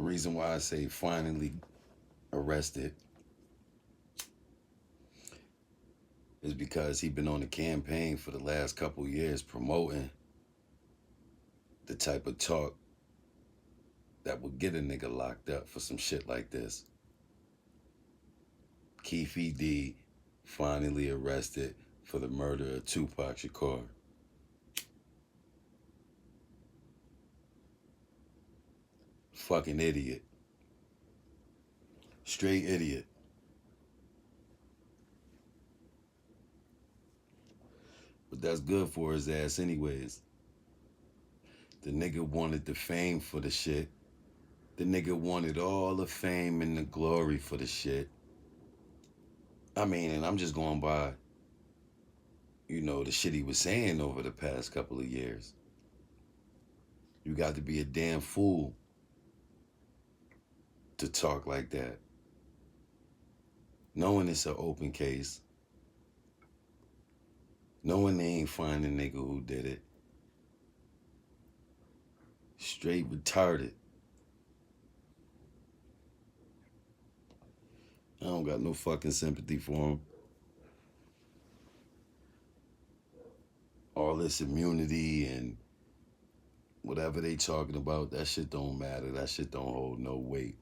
reason why I say finally arrested is because he been on the campaign for the last couple years promoting the type of talk that would get a nigga locked up for some shit like this. Keffe D finally arrested for the murder of Tupac Shakur. Fucking idiot. Straight idiot. But that's good for his ass anyways. The nigga wanted the fame for the shit. The nigga wanted all the fame and the glory for the shit. I mean, and I'm just going by, the shit he was saying over the past couple of years. You got to be a damn fool to talk like that. Knowing it's an open case. Knowing they ain't find the nigga who did it. Straight retarded. I don't got no fucking sympathy for him. All this immunity and whatever they talking about, that shit don't matter. That shit don't hold no weight.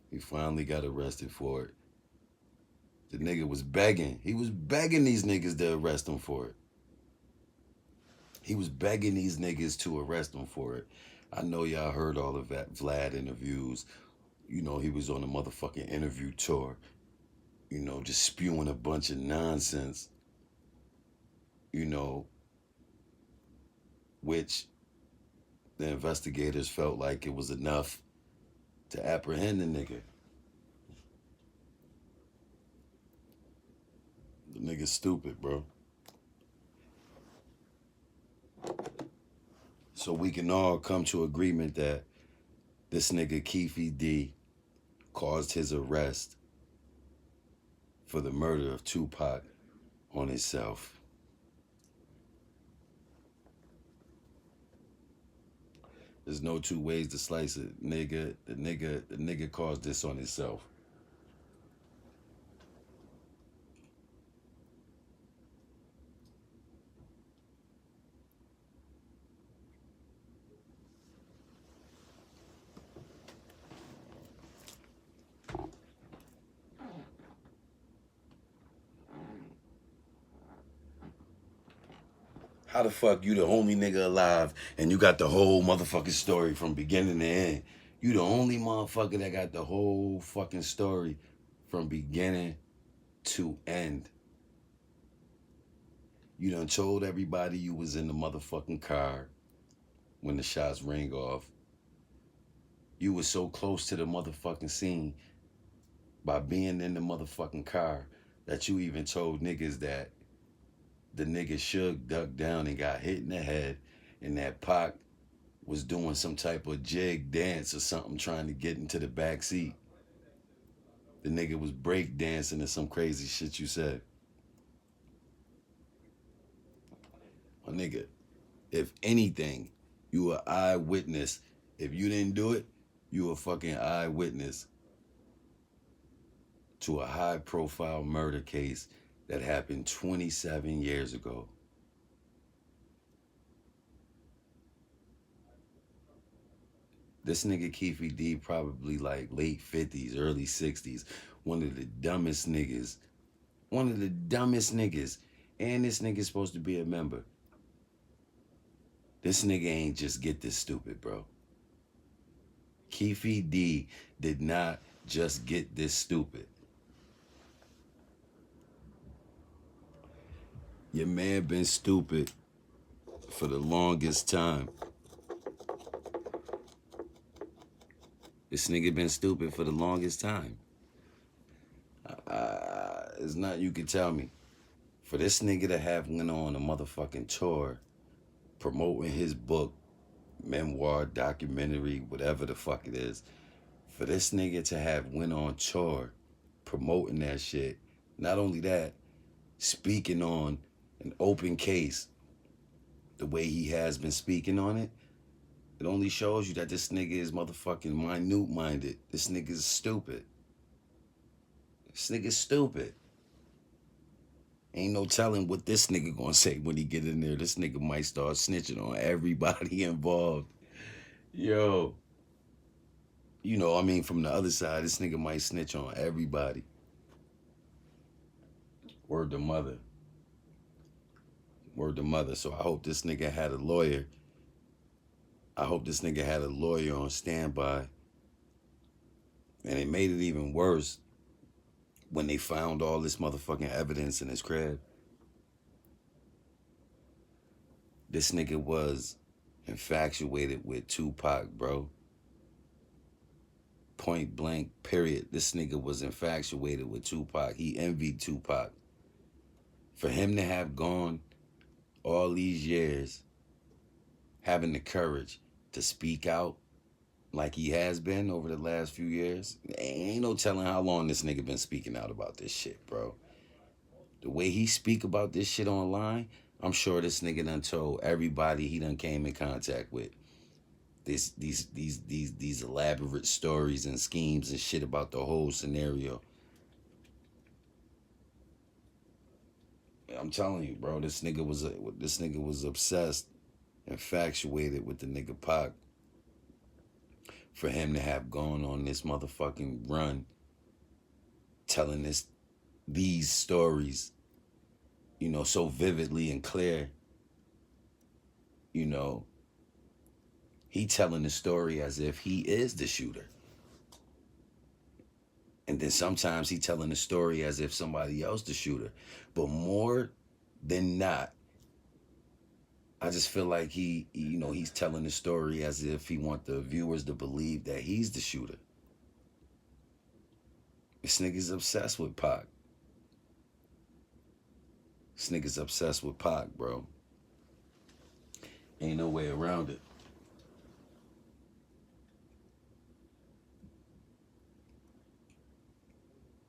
He finally got arrested for it. The nigga was begging. He was begging these niggas to arrest him for it. He was begging these niggas to arrest him for it. I know y'all heard all of that Vlad interviews. He was on a motherfucking interview tour. Just spewing a bunch of nonsense. Which the investigators felt like it was enough to apprehend the nigga. The nigga's stupid, bro. So we can all come to agreement that this nigga Keffe D caused his arrest for the murder of Tupac on himself. There's no two ways to slice it, nigga. The nigga caused this on himself. How the fuck you the only nigga alive and you got the whole motherfucking story from beginning to end? You the only motherfucker that got the whole fucking story from beginning to end. You done told everybody you was in the motherfucking car when the shots rang off. You was so close to the motherfucking scene by being in the motherfucking car that you even told niggas that the nigga Suge ducked down and got hit in the head, and that Pac was doing some type of jig dance or something trying to get into the back seat. The nigga was break dancing or some crazy shit you said. My nigga, if anything, you an eyewitness. If you didn't do it, you a fucking eyewitness to a high-profile murder case that happened 27 years ago. This nigga Keffe D probably like late 50s, early 60s. One of the dumbest niggas. One of the dumbest niggas. And this nigga's supposed to be a member. This nigga ain't just get this stupid, bro. Keffe D did not just get this stupid. Your man been stupid for the longest time. This nigga been stupid for the longest time. It's not you can tell me. For this nigga to have went on a motherfucking tour promoting his book, memoir, documentary, whatever the fuck it is. For this nigga to have went on tour promoting that shit. Not only that, speaking on an open case the way he has been speaking on it, It only shows you that this nigga is motherfucking minute-minded. This nigga is stupid. This nigga is stupid. Ain't no telling what this nigga gonna say when he get in there. This nigga might start snitching on everybody involved. Yo. You know, I mean, from the other side, this nigga might snitch on everybody. Word to mother. Word to mother. So I hope this nigga had a lawyer. I hope this nigga had a lawyer on standby. And it made it even worse when they found all this motherfucking evidence in his crib. This nigga was infatuated with Tupac, bro. Point blank, period. This nigga was infatuated with Tupac. He envied Tupac. For him to have gone all these years having the courage to speak out like he has been over the last few years, ain't no telling how long this nigga been speaking out about this shit, bro. The way he speak about this shit online, I'm sure this nigga done told everybody he done came in contact with these elaborate stories and schemes and shit about the whole scenario. I'm telling you, bro, this nigga was obsessed, infatuated with the nigga Pac. For him to have gone on this motherfucking run, telling these stories, you know, so vividly and clear, you know, he telling the story as if he is the shooter. And then sometimes he telling the story as if somebody else the shooter. But more than not, I just feel like he's telling the story as if he want the viewers to believe that he's the shooter. This nigga's obsessed with Pac. This nigga's obsessed with Pac, bro. Ain't no way around it.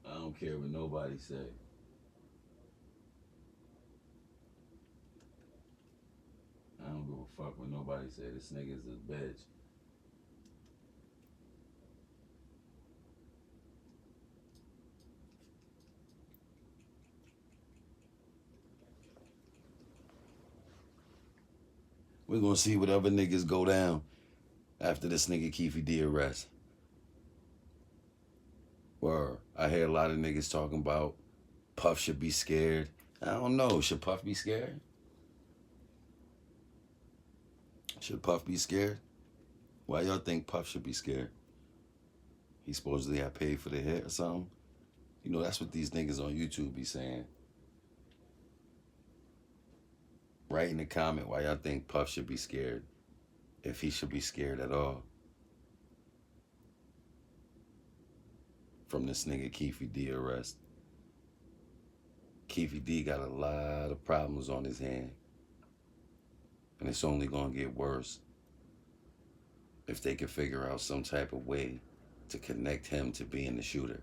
I don't care what nobody say. I don't give a fuck what nobody say. This nigga's a bitch. We're gonna see what other niggas go down after this nigga Keffe D arrest. Where I hear a lot of niggas talking about Puff should be scared. I don't know. Should Puff be scared? Should Puff be scared? Why y'all think Puff should be scared? He supposedly had paid for the hit or something? You know, that's what these niggas on YouTube be saying. Write in the comment why y'all think Puff should be scared, if he should be scared at all. From this nigga Keffe D arrest. Keffe D got a lot of problems on his hand. And it's only gonna get worse if they can figure out some type of way to connect him to being the shooter.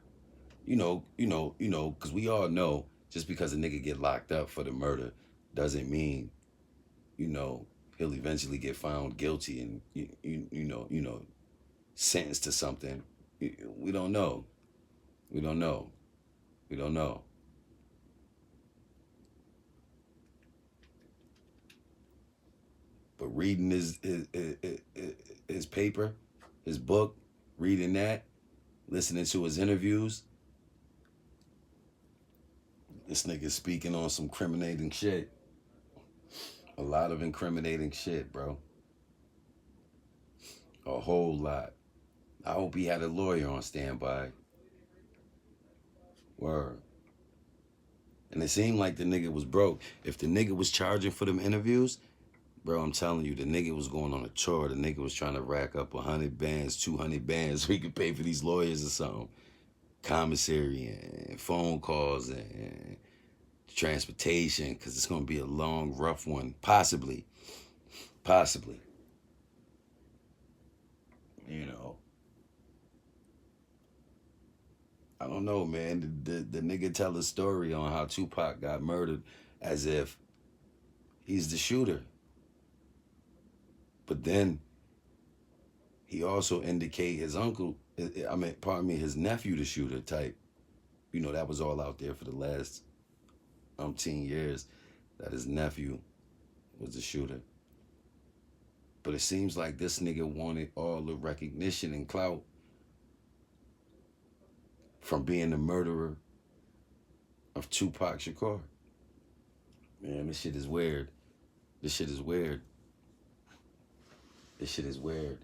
You know, because we all know just because a nigga get locked up for the murder doesn't mean, you know, he'll eventually get found guilty and, you know, sentenced to something. We don't know. We don't know. We don't know. But reading his paper, his book, reading that, listening to his interviews, this nigga's speaking on some incriminating shit. A lot of incriminating shit, bro. A whole lot. I hope he had a lawyer on standby. Word. And it seemed like the nigga was broke. If the nigga was charging for them interviews, bro, I'm telling you, the nigga was going on a tour. The nigga was trying to rack up 100 bands, 200 bands so he could pay for these lawyers or something. Commissary and phone calls and transportation, because it's going to be a long, rough one. Possibly. Possibly. You know. I don't know, man. The nigga tell a story on how Tupac got murdered as if he's the shooter. But then He also indicate his uncle, I mean, pardon me, his nephew, the shooter type. You know, that was all out there for the last umpteen years, that his nephew was the shooter. But it seems like this nigga wanted all the recognition and clout from being the murderer of Tupac Shakur. Man, this shit is weird. This shit is weird. This shit is weird.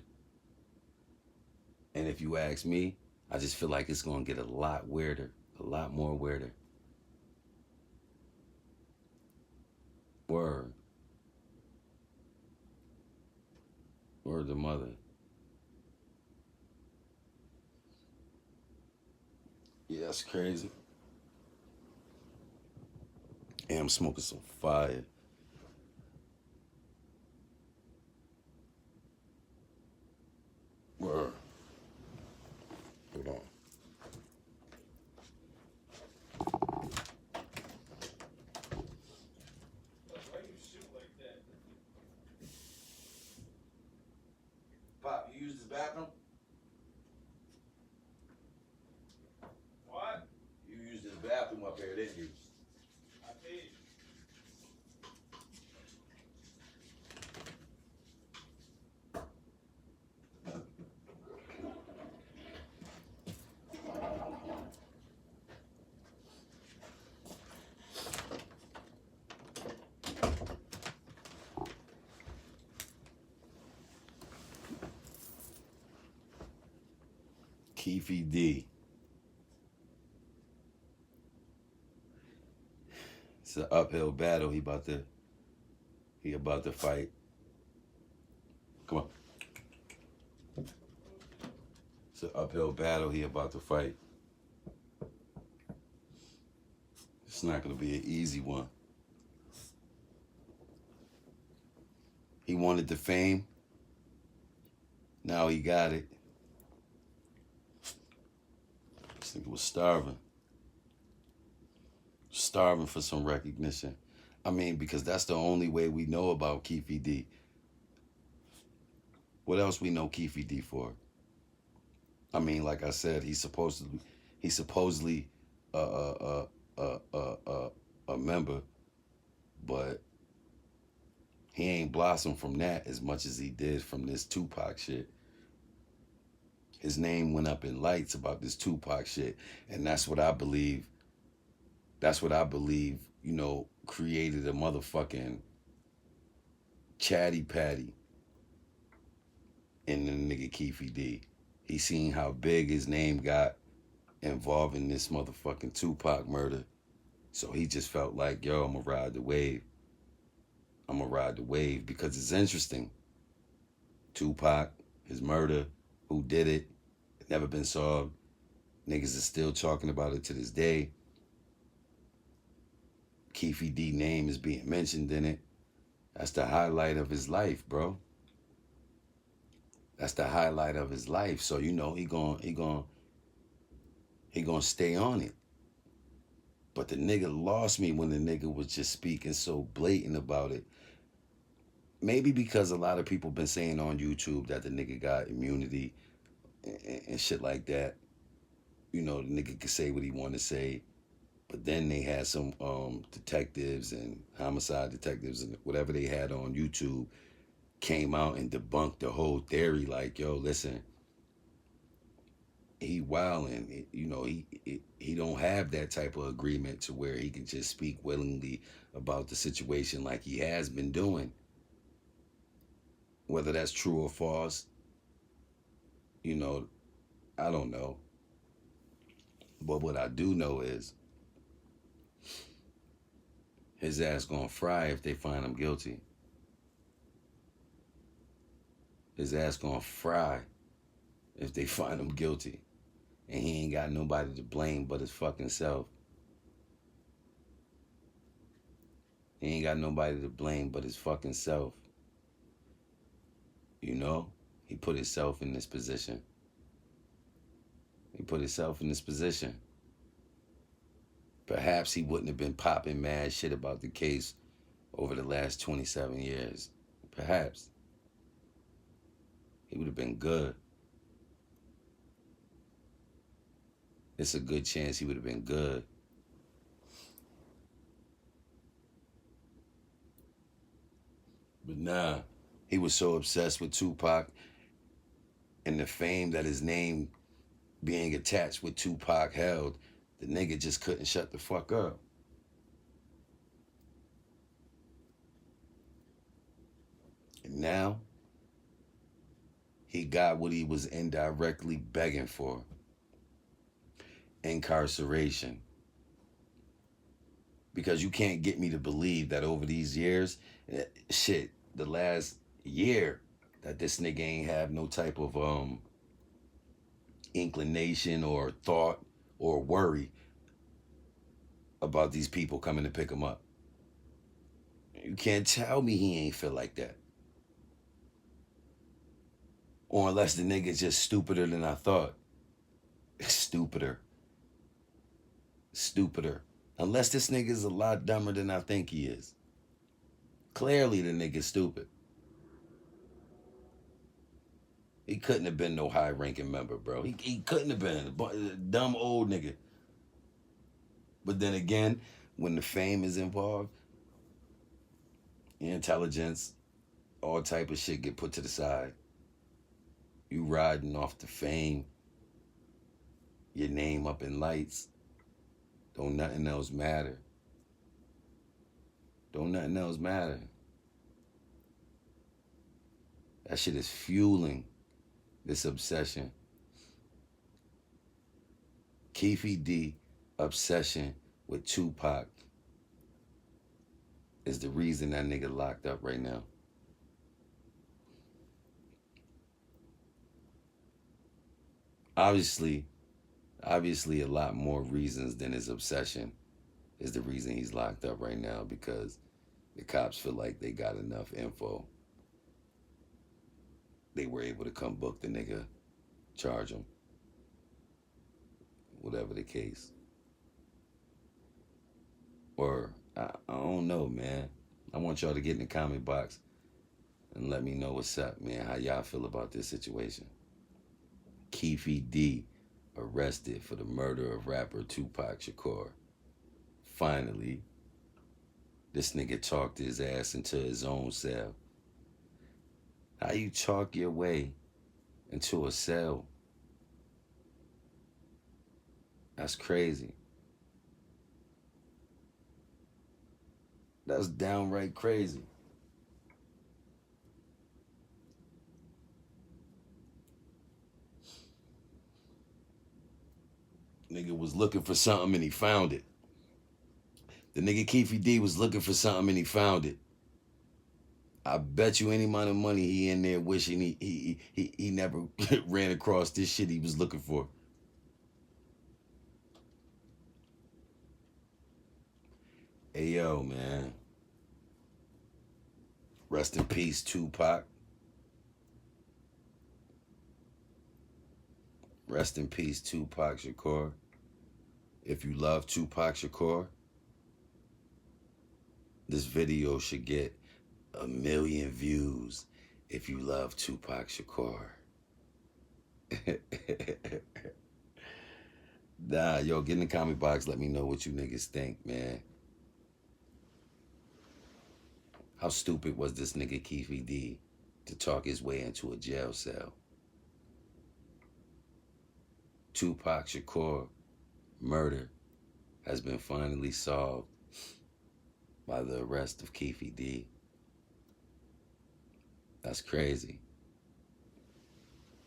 And if you ask me, I just feel like it's gonna get a lot weirder, a lot more weirder. Word. Word to mother. Yeah, that's crazy. And I'm smoking some fire. Word. Hold on. Why you shoot like that? Pop, you used this bathroom? What? You used this bathroom up here, didn't you? I paid. Keffe D. It's an uphill battle. He about to fight. Come on. It's an uphill battle he about to fight. It's not gonna be an easy one. He wanted the fame. Now he got it. This nigga was starving. Starving for some recognition. I mean, because that's the only way we know about Keffe D. What else we know Keffe D for? I mean, like I said, he's supposedly a member, but he ain't blossomed from that as much as he did from this Tupac shit. His name went up in lights about this Tupac shit, and that's what I believe. That's what I believe, you know, created a motherfucking chatty patty in the nigga Keffe D. He seen how big his name got involved in this motherfucking Tupac murder. So he just felt like, yo, I'm gonna ride the wave. I'm gonna ride the wave because it's interesting. Tupac, his murder, who did it, never been solved. Niggas is still talking about it to this day. Keffe D name is being mentioned in it. That's the highlight of his life, bro. That's the highlight of his life. So you know he gonna stay on it. But the nigga lost me when the nigga was just speaking so blatant about it. Maybe because a lot of people been saying on YouTube that the nigga got immunity and shit like that. You know, the nigga could say what he want to say. But then they had some detectives and homicide detectives and whatever they had on YouTube came out and debunked the whole theory. Like, yo, listen, he wilding. You know, he don't have that type of agreement to where he can just speak willingly about the situation like he has been doing. Whether that's true or false, you know, I don't know. But what I do know is his ass gonna fry if they find him guilty. His ass gonna fry if they find him guilty. And he ain't got nobody to blame but his fucking self. He ain't got nobody to blame but his fucking self. You know? He put himself in this position. He put himself in this position. Perhaps he wouldn't have been popping mad shit about the case over the last 27 years. Perhaps. he would have been good. It's a good chance he would have been good. But nah, he was so obsessed with Tupac and the fame that his name being attached with Tupac held, the nigga just couldn't shut the fuck up. And now, he got what he was indirectly begging for. Incarceration. Because you can't get me to believe that over these years, shit, the last year, that this nigga ain't have no type of inclination or thought or worry about these people coming to pick him up. You can't tell me he ain't feel like that. Or unless the nigga's just stupider than I thought. Stupider. Unless this nigga's a lot dumber than I think he is. Clearly the nigga's stupid. He couldn't have been no high-ranking member, bro. He couldn't have been a dumb old nigga. But then again, when the fame is involved, your intelligence, all type of shit get put to the side. You riding off the fame, your name up in lights. Don't nothing else matter. Don't nothing else matter. That shit is fueling this obsession. Keffe D obsession with Tupac is the reason that nigga locked up right now. Obviously a lot more reasons than his obsession is the reason he's locked up right now, because the cops feel like they got enough info. They were able to come book the nigga, charge him, whatever the case. Or, I don't know, man. I want y'all to get in the comment box and let me know what's up, man. How y'all feel about this situation. Keffe D arrested for the murder of rapper Tupac Shakur. Finally, this nigga talked his ass into his own cell. How you talk your way into a cell? That's crazy. That's downright crazy. Nigga was looking for something and he found it. The nigga Keffe D was looking for something and he found it. I bet you any amount of money he in there wishing he never ran across this shit he was looking for. Hey, yo, man. Rest in peace, Tupac. Rest in peace, Tupac Shakur. If you love Tupac Shakur, this video should get 1 million views if you love Tupac Shakur. Nah, yo, get in the comment box. Let me know what you niggas think, man. How stupid was this nigga Keffe D to talk his way into a jail cell? Tupac Shakur murder has been finally solved by the arrest of Keffe D. That's crazy.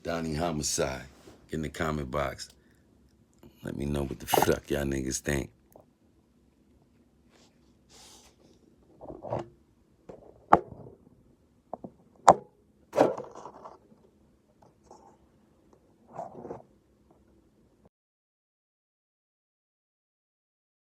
Donnie Homicide, get in the comment box. Let me know what the fuck y'all niggas think.